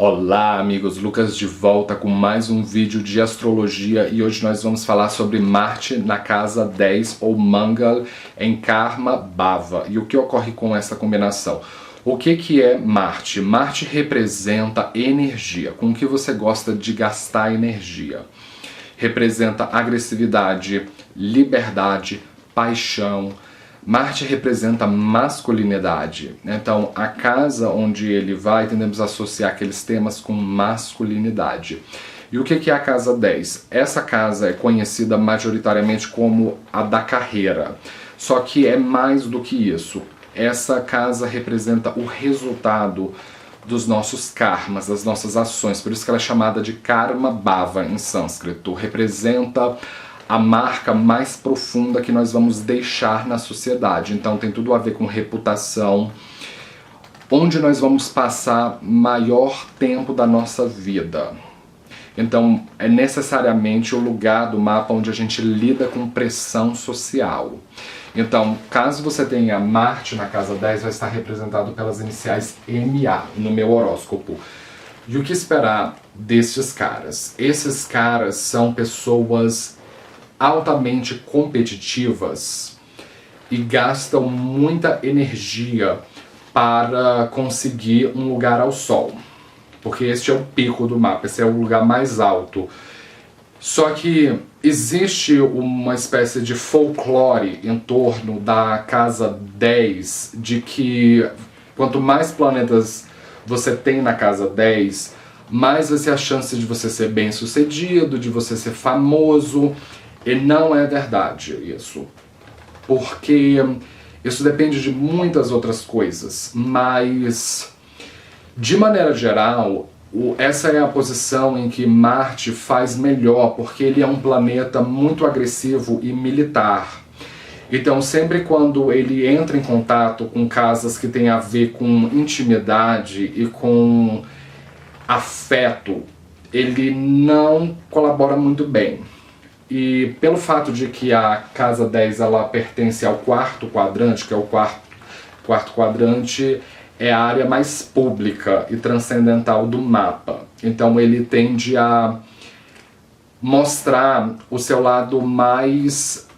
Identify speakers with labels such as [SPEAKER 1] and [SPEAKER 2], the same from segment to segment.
[SPEAKER 1] Olá amigos, Lucas de volta com mais um vídeo de astrologia e hoje nós vamos falar sobre Marte na casa 10 ou Mangal em Karma Bhava. E o que ocorre com essa combinação? O que é Marte? Marte representa energia, com o que você gosta de gastar energia. Representa agressividade, liberdade, paixão. Marte representa masculinidade, então a casa onde ele vai, tendemos a associar aqueles temas com masculinidade. E o que é a casa 10? Essa casa é conhecida majoritariamente como a da carreira, só que é mais do que isso. Essa casa representa o resultado dos nossos karmas, das nossas ações, por isso que ela é chamada de Karma Bhava em sânscrito, representa a marca mais profunda que nós vamos deixar na sociedade. Então tem tudo a ver com reputação, onde nós vamos passar maior tempo da nossa vida. Então é necessariamente o lugar do mapa onde a gente lida com pressão social. Então, caso você tenha Marte na casa 10, vai estar representado pelas iniciais MA no meu horóscopo. E o que esperar destes caras? Esses caras são pessoas altamente competitivas e gastam muita energia para conseguir um lugar ao sol, porque este é o pico do mapa, esse é o lugar mais alto. Só que existe uma espécie de folclore em torno da casa 10 de que quanto mais planetas você tem na casa 10, mais vai ser a chance de você ser bem sucedido, de você ser famoso. E não é verdade isso, porque isso depende de muitas outras coisas, mas de maneira geral, essa é a posição em que Marte faz melhor, porque ele é um planeta muito agressivo e militar. Então sempre quando ele entra em contato com casas que têm a ver com intimidade e com afeto, ele não colabora muito bem. E pelo fato de que a casa 10 ela pertence ao quarto quadrante, que é o quarto quadrante, é a área mais pública e transcendental do mapa. Então ele tende a mostrar o seu lado mais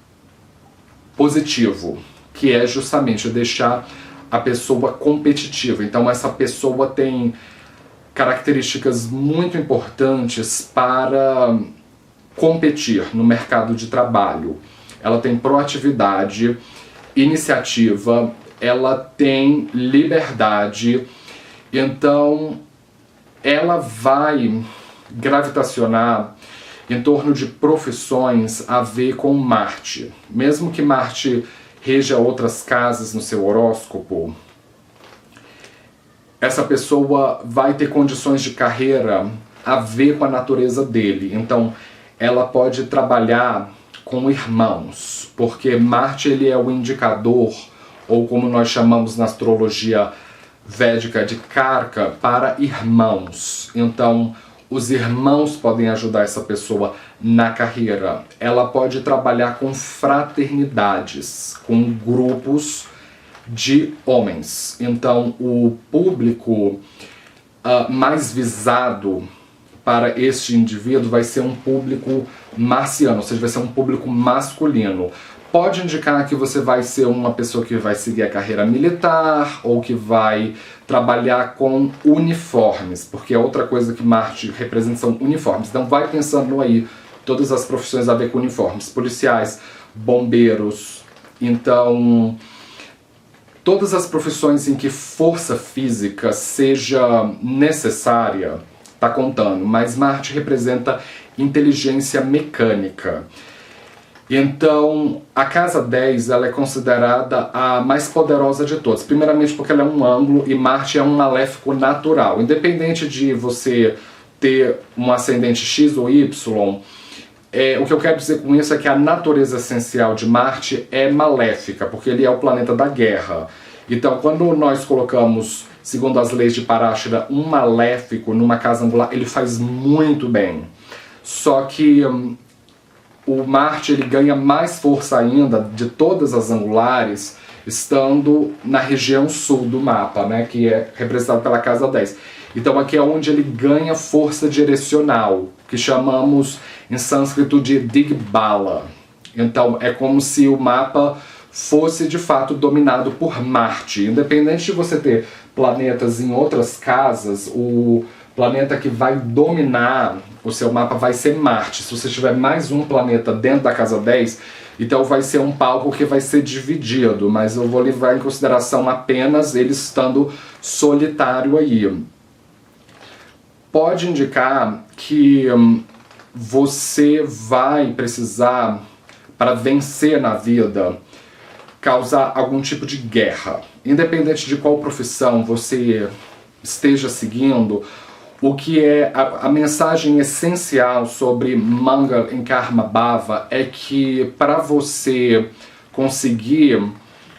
[SPEAKER 1] positivo, que é justamente deixar a pessoa competitiva. Então essa pessoa tem características muito importantes para competir no mercado de trabalho. Ela tem proatividade, iniciativa, ela tem liberdade, então ela vai gravitacionar em torno de profissões a ver com Marte. Mesmo que Marte reja outras casas no seu horóscopo, essa pessoa vai ter condições de carreira a ver com a natureza dele. Então ela pode trabalhar com irmãos, porque Marte ele é o indicador, ou como nós chamamos na astrologia védica de Karka, para irmãos. Então os irmãos podem ajudar essa pessoa na carreira. Ela pode trabalhar com fraternidades, com grupos de homens. Então o público mais visado para este indivíduo vai ser um público marciano, ou seja, vai ser um público masculino. Pode indicar que você vai ser uma pessoa que vai seguir a carreira militar ou que vai trabalhar com uniformes, porque é outra coisa que Marte representa são uniformes. Então vai pensando aí todas as profissões a ver com uniformes, policiais, bombeiros. Então todas as profissões em que força física seja necessária está contando, mas Marte representa inteligência mecânica. Então, a casa 10 ela é considerada a mais poderosa de todas. Primeiramente porque ela é um ângulo e Marte é um maléfico natural. Independente de você ter um ascendente X ou Y, o que eu quero dizer com isso é que a natureza essencial de Marte é maléfica, porque ele é o planeta da guerra. Então, quando nós colocamos, segundo as leis de Parashara, um maléfico numa casa angular, ele faz muito bem. Só que o Marte ele ganha mais força ainda de todas as angulares estando na região sul do mapa, né, que é representado pela casa 10. Então aqui é onde ele ganha força direcional, que chamamos em sânscrito de Digbala. Então é como se o mapa fosse de fato dominado por Marte. Independente de você ter planetas em outras casas, o planeta que vai dominar o seu mapa vai ser Marte. Se você tiver mais um planeta dentro da casa 10, então vai ser um palco que vai ser dividido, mas eu vou levar em consideração apenas ele estando solitário aí. Pode indicar que você vai precisar, para vencer na vida, causar algum tipo de guerra. Independente de qual profissão você esteja seguindo, o que é a mensagem essencial sobre Mangal em Karma Bhava é que para você conseguir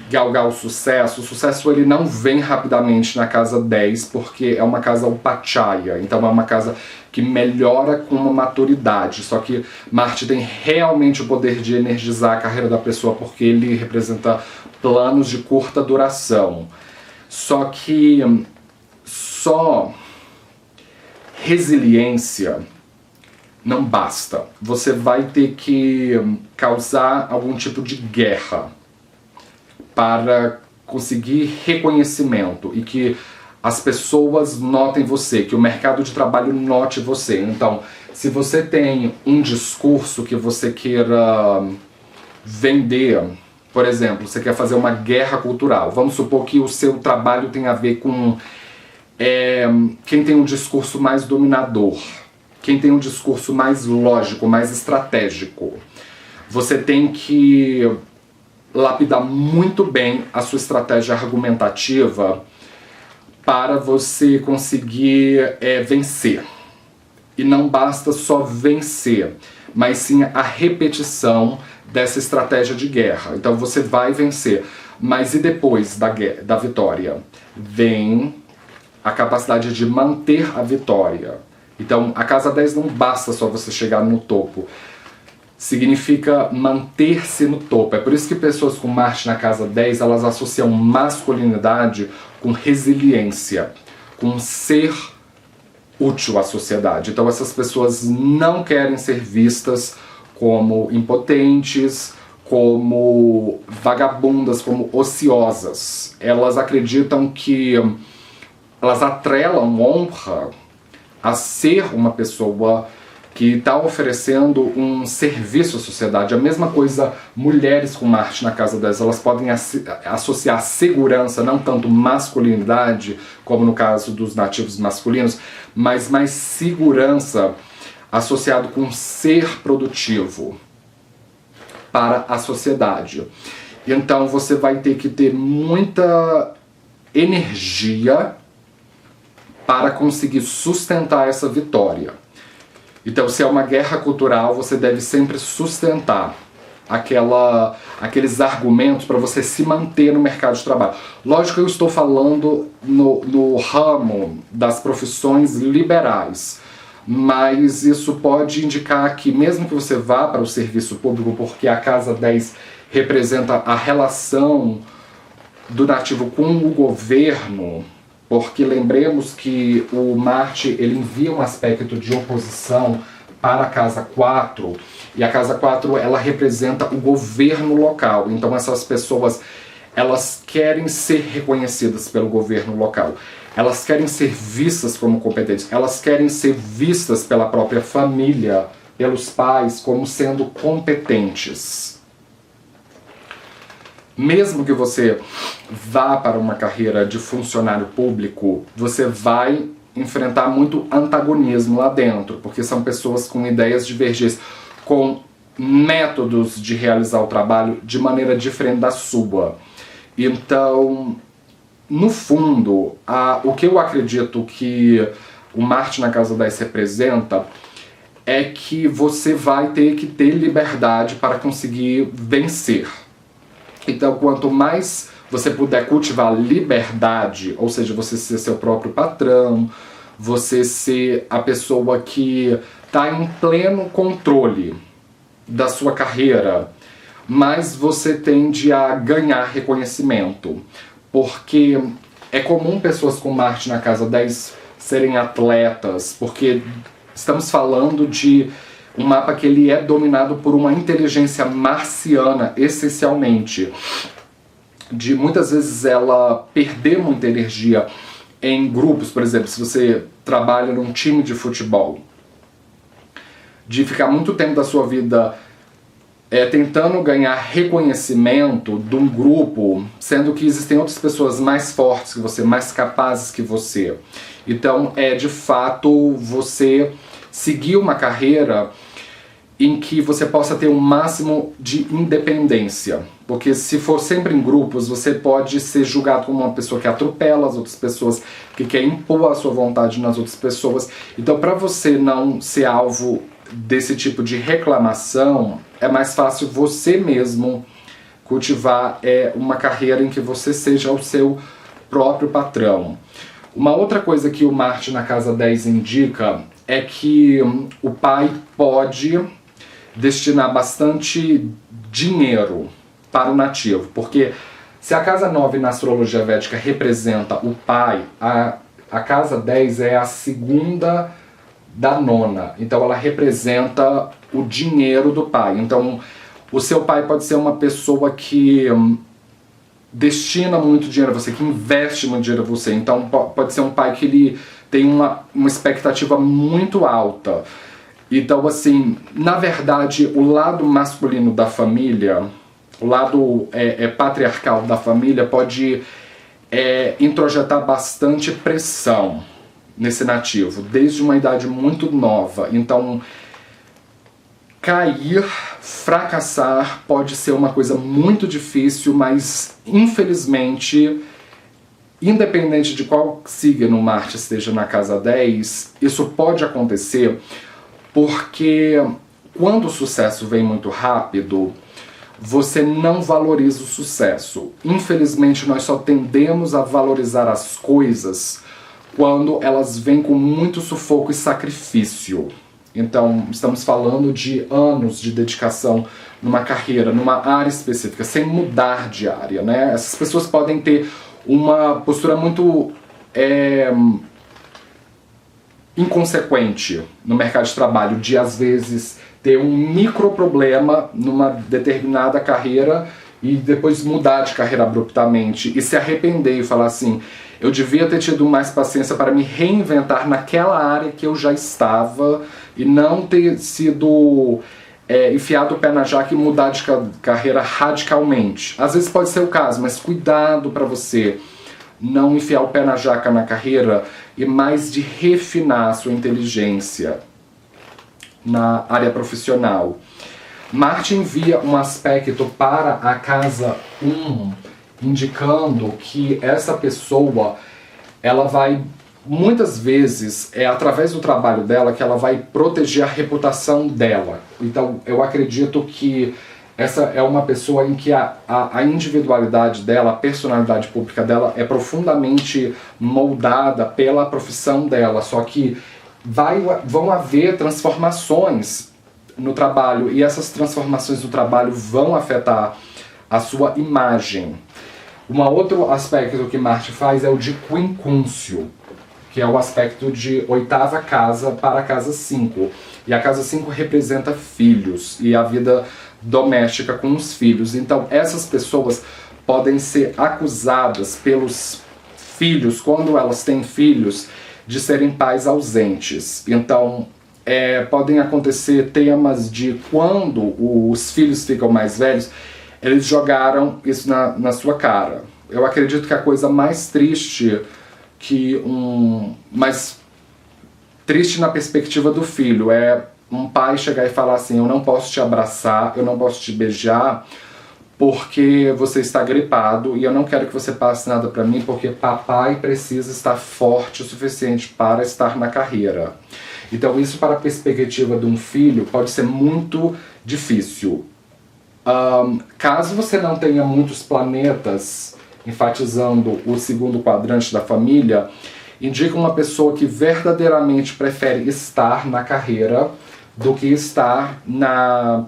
[SPEAKER 1] galgar o sucesso ele não vem rapidamente na casa 10, porque é uma casa upachaya, então é uma casa que melhora com uma maturidade, só que Marte tem realmente o poder de energizar a carreira da pessoa, porque ele representa planos de curta duração. Só que só resiliência não basta. Você vai ter que causar algum tipo de guerra para conseguir reconhecimento e que as pessoas notem você, que o mercado de trabalho note você. Então, se você tem um discurso que você queira vender, por exemplo, você quer fazer uma guerra cultural, vamos supor que o seu trabalho tem a ver com quem tem um discurso mais dominador, quem tem um discurso mais lógico, mais estratégico. Você tem que lapidar muito bem a sua estratégia argumentativa para você conseguir vencer. E não basta só vencer, mas sim a repetição dessa estratégia de guerra. Então você vai vencer, mas e depois da vitória? Vem a capacidade de manter a vitória. Então a casa 10 não basta só você chegar no topo, significa manter-se no topo. É por isso que pessoas com Marte na casa 10, elas associam masculinidade com resiliência, com ser útil à sociedade. Então essas pessoas não querem ser vistas como impotentes, como vagabundas, como ociosas. Elas acreditam que elas atrelam honra a ser uma pessoa que está oferecendo um serviço à sociedade. A mesma coisa, mulheres com Marte na casa 10, elas podem associar segurança, não tanto masculinidade, como no caso dos nativos masculinos, mas mais segurança associado com ser produtivo para a sociedade. Então você vai ter que ter muita energia para conseguir sustentar essa vitória. Então, se é uma guerra cultural, você deve sempre sustentar aqueles argumentos para você se manter no mercado de trabalho. Lógico que eu estou falando no ramo das profissões liberais, mas isso pode indicar que mesmo que você vá para o serviço público, porque a casa 10 representa a relação do nativo com o governo, porque lembremos que o Marte ele envia um aspecto de oposição para a casa 4, e a casa 4 ela representa o governo local. Então essas pessoas, elas querem ser reconhecidas pelo governo local, elas querem ser vistas como competentes, elas querem ser vistas pela própria família, pelos pais, como sendo competentes. Mesmo que você vá para uma carreira de funcionário público, você vai enfrentar muito antagonismo lá dentro, porque são pessoas com ideias divergentes, com métodos de realizar o trabalho de maneira diferente da sua. Então, no fundo, o que eu acredito que o Marte na casa 10 representa é que você vai ter que ter liberdade para conseguir vencer. Então, quanto mais você puder cultivar liberdade, ou seja, você ser seu próprio patrão, você ser a pessoa que está em pleno controle da sua carreira, mais você tende a ganhar reconhecimento. Porque é comum pessoas com Marte na casa 10 serem atletas, porque estamos falando de um mapa que ele é dominado por uma inteligência marciana, essencialmente. De muitas vezes ela perder muita energia em grupos, por exemplo, se você trabalha num time de futebol, de ficar muito tempo da sua vida tentando ganhar reconhecimento de um grupo, sendo que existem outras pessoas mais fortes que você, mais capazes que você. Então de fato você seguir uma carreira em que você possa ter um máximo de independência. Porque se for sempre em grupos, você pode ser julgado como uma pessoa que atropela as outras pessoas, que quer impor a sua vontade nas outras pessoas. Então, para você não ser alvo desse tipo de reclamação, é mais fácil você mesmo cultivar uma carreira em que você seja o seu próprio patrão. Uma outra coisa que o Marte na casa 10 indica é que o pai pode destinar bastante dinheiro para o nativo, porque se a casa 9 na astrologia védica representa o pai, a casa 10 é a segunda da nona, então ela representa o dinheiro do pai. Então o seu pai pode ser uma pessoa que destina muito dinheiro a você, que investe muito dinheiro a você. Então pode ser um pai que ele tem uma expectativa muito alta. Então, assim, na verdade, o lado masculino da família, o lado patriarcal da família pode introjetar bastante pressão nesse nativo, desde uma idade muito nova. Então, cair, fracassar pode ser uma coisa muito difícil, mas infelizmente, independente de qual signo Marte esteja na casa 10, isso pode acontecer porque quando o sucesso vem muito rápido, você não valoriza o sucesso. Infelizmente, nós só tendemos a valorizar as coisas quando elas vêm com muito sufoco e sacrifício. Então, estamos falando de anos de dedicação numa carreira, numa área específica, sem mudar de área, né? Essas pessoas podem ter uma postura muito inconsequente no mercado de trabalho, de às vezes ter um micro problema numa determinada carreira e depois mudar de carreira abruptamente e se arrepender e falar assim, eu devia ter tido mais paciência para me reinventar naquela área que eu já estava e não ter sido enfiado o pé na jaca e mudar de carreira radicalmente. Às vezes pode ser o caso, mas cuidado para você não enfiar o pé na jaca na carreira e mais de refinar a sua inteligência na área profissional. Marte envia um aspecto para a casa 1, indicando que essa pessoa, ela vai, muitas vezes, através do trabalho dela, que ela vai proteger a reputação dela. Então, eu acredito que essa é uma pessoa em que a individualidade dela, a personalidade pública dela é profundamente moldada pela profissão dela, só que vão haver transformações no trabalho e essas transformações no trabalho vão afetar a sua imagem. Um outro aspecto que Marte faz é o de quincúncio, que é o aspecto de 8ª casa para a casa 5. E a casa 5 representa filhos e a vida doméstica com os filhos. Então essas pessoas podem ser acusadas pelos filhos, quando elas têm filhos, de serem pais ausentes. Então podem acontecer temas de quando os filhos ficam mais velhos, eles jogaram isso na sua cara. Eu acredito que a coisa mais triste mais triste na perspectiva do filho é um pai chegar e falar assim, eu não posso te abraçar, eu não posso te beijar porque você está gripado e eu não quero que você passe nada para mim porque papai precisa estar forte o suficiente para estar na carreira. Então isso, para a perspectiva de um filho, pode ser muito difícil. Caso você não tenha muitos planetas enfatizando o segundo quadrante da família, indica uma pessoa que verdadeiramente prefere estar na carreira do que estar na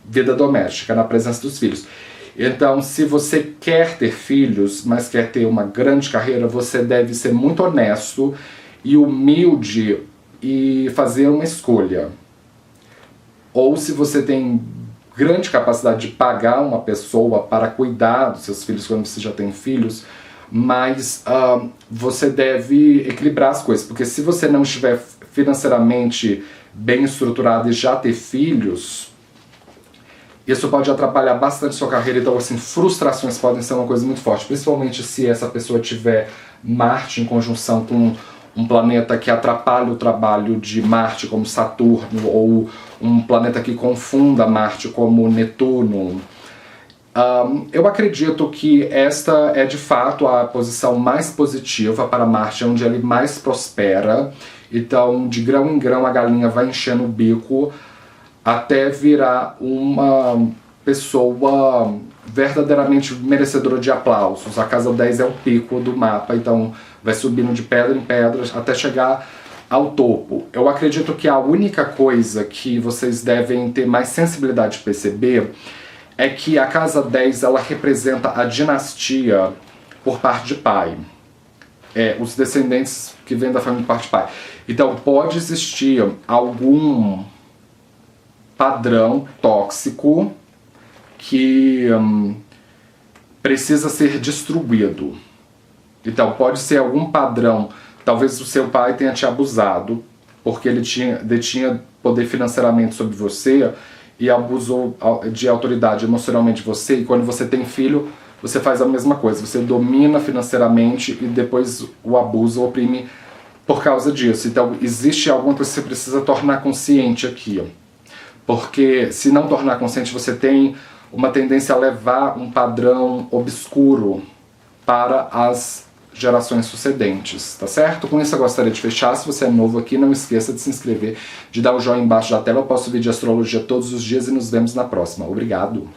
[SPEAKER 1] vida doméstica, na presença dos filhos. Então, se você quer ter filhos, mas quer ter uma grande carreira, você deve ser muito honesto e humilde e fazer uma escolha. Ou se você tem grande capacidade de pagar uma pessoa para cuidar dos seus filhos quando você já tem filhos, mas você deve equilibrar as coisas, porque se você não estiver financeiramente bem estruturado e já ter filhos, isso pode atrapalhar bastante sua carreira. Então, assim, frustrações podem ser uma coisa muito forte, principalmente se essa pessoa tiver Marte em conjunção com um planeta que atrapalha o trabalho de Marte, como Saturno, ou um planeta que confunda Marte, como Netuno. Eu acredito que esta é de fato a posição mais positiva para Marte, onde ele mais prospera. Então, de grão em grão, a galinha vai enchendo o bico até virar uma pessoa verdadeiramente merecedora de aplausos. A casa 10 é o pico do mapa, então vai subindo de pedra em pedra até chegar ao topo. Eu acredito que a única coisa que vocês devem ter mais sensibilidade de perceber é que a casa 10 ela representa a dinastia por parte de pai. Os descendentes que vêm da família por parte de pai. Então pode existir algum padrão tóxico que precisa ser destruído. Então pode ser algum padrão, talvez o seu pai tenha te abusado, porque ele detinha poder financeiramente sobre você e abusou de autoridade emocionalmente de você, e quando você tem filho, você faz a mesma coisa, você domina financeiramente e depois o abuso oprime por causa disso. Então existe alguma coisa que você precisa tornar consciente aqui. Porque se não tornar consciente, você tem uma tendência a levar um padrão obscuro para as gerações sucedentes, tá certo? Com isso eu gostaria de fechar. Se você é novo aqui, não esqueça de se inscrever, de dar o joinha embaixo da tela. Eu posto vídeo de astrologia todos os dias e nos vemos na próxima. Obrigado!